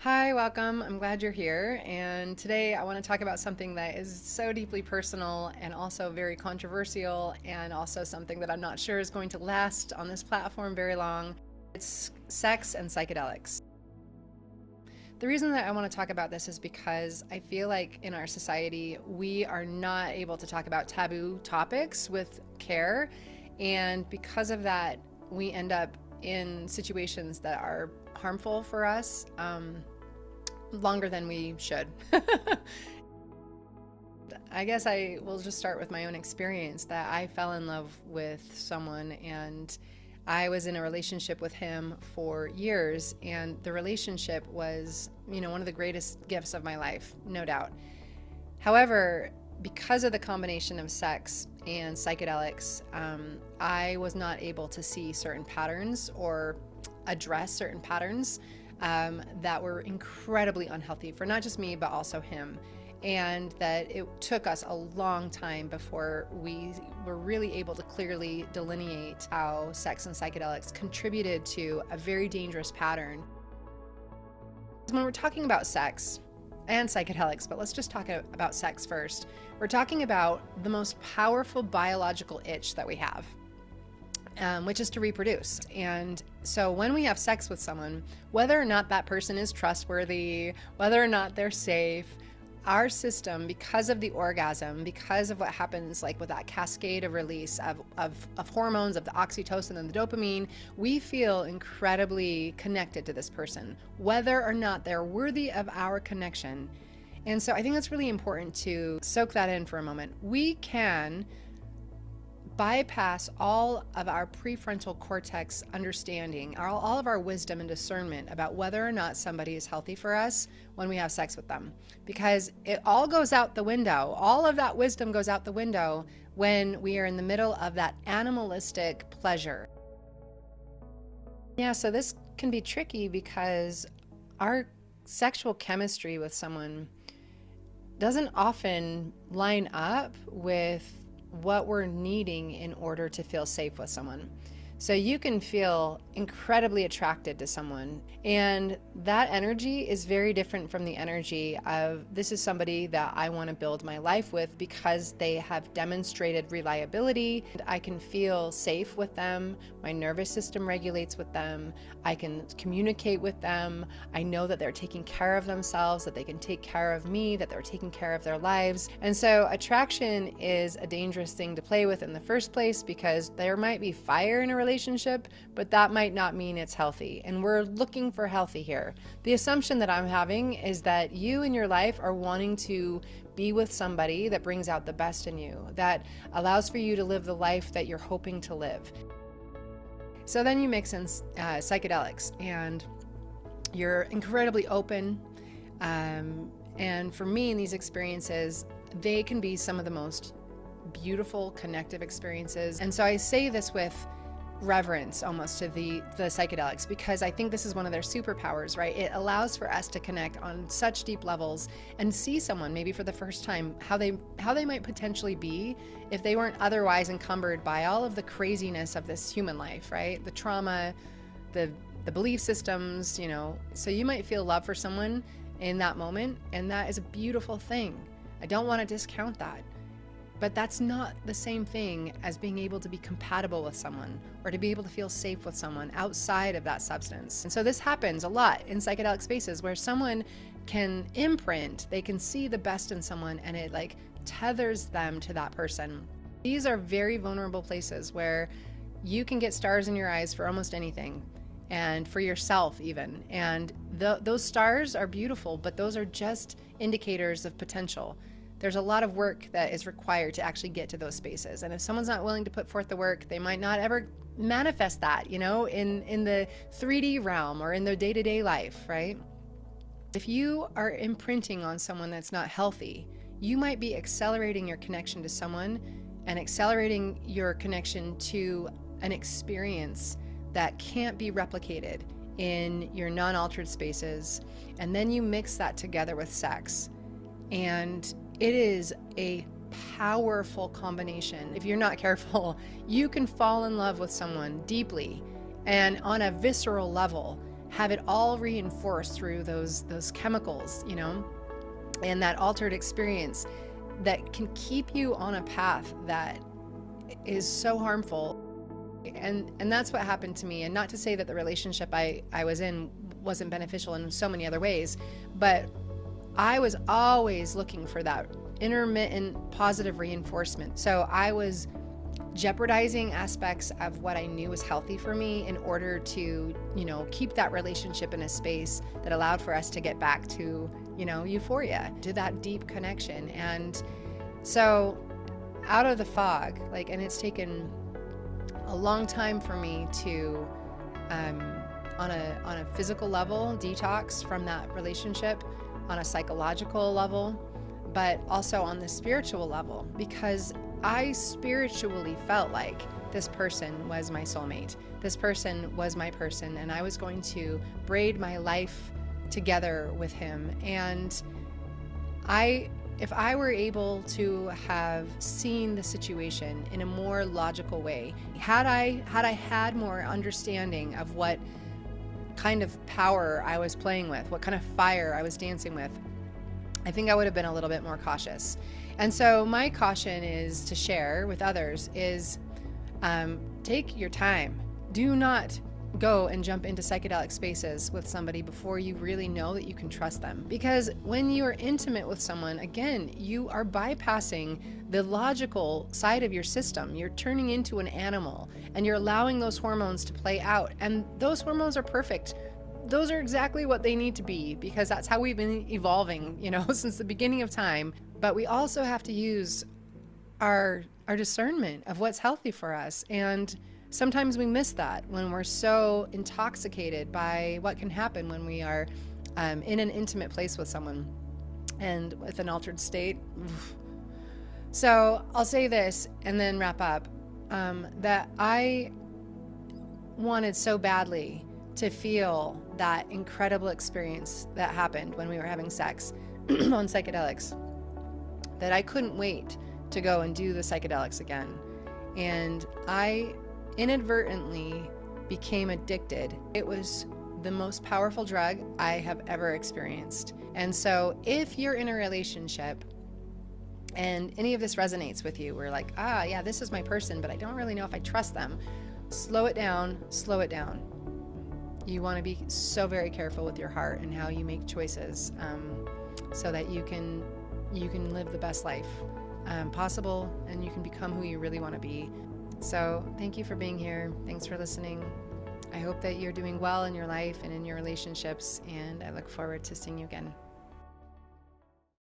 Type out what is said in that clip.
Hi, welcome. I'm glad you're here. And today I want to talk about something that is so deeply personal and also very controversial, and also something that I'm not sure is going to last on this platform very long. It's sex and psychedelics. The reason that I want to talk about this is because I feel like in our society, we are not able to talk about taboo topics with care. And because of that, we end up in situations that are harmful for us longer than we should. I guess I will just start with my own experience that I fell in love with someone, and I was in a relationship with him for years, and the relationship was, one of the greatest gifts of my life, no doubt. However, because of the combination of sex and psychedelics, I was not able to see certain patterns or address certain patterns that were incredibly unhealthy for not just me, but also him. And that it took us a long time before we were really able to clearly delineate how sex and psychedelics contributed to a very dangerous pattern. When we're talking about sex and psychedelics, but let's just talk about sex first. We're talking about the most powerful biological itch that we have, which is to reproduce. And so when we have sex with someone, whether or not that person is trustworthy, whether or not they're safe, our system, because of the orgasm, because of what happens like with that cascade of release of hormones, of the oxytocin and the dopamine, we feel incredibly connected to this person, whether or not they're worthy of our connection. And so I think that's really important to soak that in for a moment. We can bypass all of our prefrontal cortex understanding, all of our wisdom and discernment about whether or not somebody is healthy for us when we have sex with them. Because it all goes out the window. All of that wisdom goes out the window when we are in the middle of that animalistic pleasure. Yeah, so this can be tricky because our sexual chemistry with someone doesn't often line up with what we're needing in order to feel safe with someone. So you can feel incredibly attracted to someone, and that energy is very different from the energy of this is somebody that I want to build my life with because they have demonstrated reliability. I can feel safe with them. My nervous system regulates with them. I can communicate with them. I know that they're taking care of themselves, that they can take care of me, that they're taking care of their lives. And so attraction is a dangerous thing to play with in the first place because there might be fire in a relationship, but that might not mean it's healthy. And we're looking for healthy here. The assumption that I'm having is that you in your life are wanting to be with somebody that brings out the best in you, that allows for you to live the life that you're hoping to live. So then you mix in psychedelics, and you're incredibly open. And for me, in these experiences, they can be some of the most beautiful, connective experiences. And so I say this with reverence almost to the psychedelics, because I think this is one of their superpowers, right? It allows for us to connect on such deep levels and see someone maybe for the first time, how they might potentially be if they weren't otherwise encumbered by all of the craziness of this human life, right? The trauma, the belief systems, So you might feel love for someone in that moment, and that is a beautiful thing. I don't want to discount that. But that's not the same thing as being able to be compatible with someone or to be able to feel safe with someone outside of that substance. And so this happens a lot in psychedelic spaces where someone can imprint, they can see the best in someone, and it like tethers them to that person. These are very vulnerable places where you can get stars in your eyes for almost anything, and for yourself even. And those stars are beautiful, but those are just indicators of potential. There's a lot of work that is required to actually get to those spaces. And if someone's not willing to put forth the work, they might not ever manifest that, in the 3D realm or in their day-to-day life, right? If you are imprinting on someone that's not healthy, you might be accelerating your connection to someone and accelerating your connection to an experience that can't be replicated in your non-altered spaces. And then you mix that together with sex, and it is a powerful combination. If you're not careful, you can fall in love with someone deeply and on a visceral level have it all reinforced through those chemicals, you know, and that altered experience that can keep you on a path that is so harmful. And that's what happened to me. And not to say that the relationship I was in wasn't beneficial in so many other ways, but I was always looking for that intermittent positive reinforcement. So I was jeopardizing aspects of what I knew was healthy for me in order to, you know, keep that relationship in a space that allowed for us to get back to, you know, euphoria, to that deep connection. And so out of the fog, like, and it's taken a long time for me to, on a physical level, detox from that relationship, on a psychological level, but also on the spiritual level, because I spiritually felt like this person was my soulmate. This person was my person, and I was going to braid my life together with him. And if I were able to have seen the situation in a more logical way, had I had more understanding of what kind of power I was playing with, what kind of fire I was dancing with, I think I would have been a little bit more cautious. And so my caution is to share with others is take your time. Do not go and jump into psychedelic spaces with somebody before you really know that you can trust them. Because when you are intimate with someone, again, you are bypassing the logical side of your system. You're turning into an animal, and you're allowing those hormones to play out. And those hormones are perfect. Those are exactly what they need to be, because that's how we've been evolving, you know, since the beginning of time. But we also have to use our discernment of what's healthy for us. And sometimes we miss that when we're so intoxicated by what can happen when we are in an intimate place with someone and with an altered state. So I'll say this and then wrap up, that I wanted so badly to feel that incredible experience that happened when we were having sex on psychedelics, that I couldn't wait to go and do the psychedelics again. And I inadvertently became addicted. It was the most powerful drug I have ever experienced. And so if you're in a relationship and any of this resonates with you, we're like, yeah, this is my person, but I don't really know if I trust them. Slow it down, slow it down. You want to be so very careful with your heart and how you make choices, so that you can live the best life possible, and you can become who you really want to be. So thank you for being here. Thanks for listening. I hope that you're doing well in your life and in your relationships, and I look forward to seeing you again.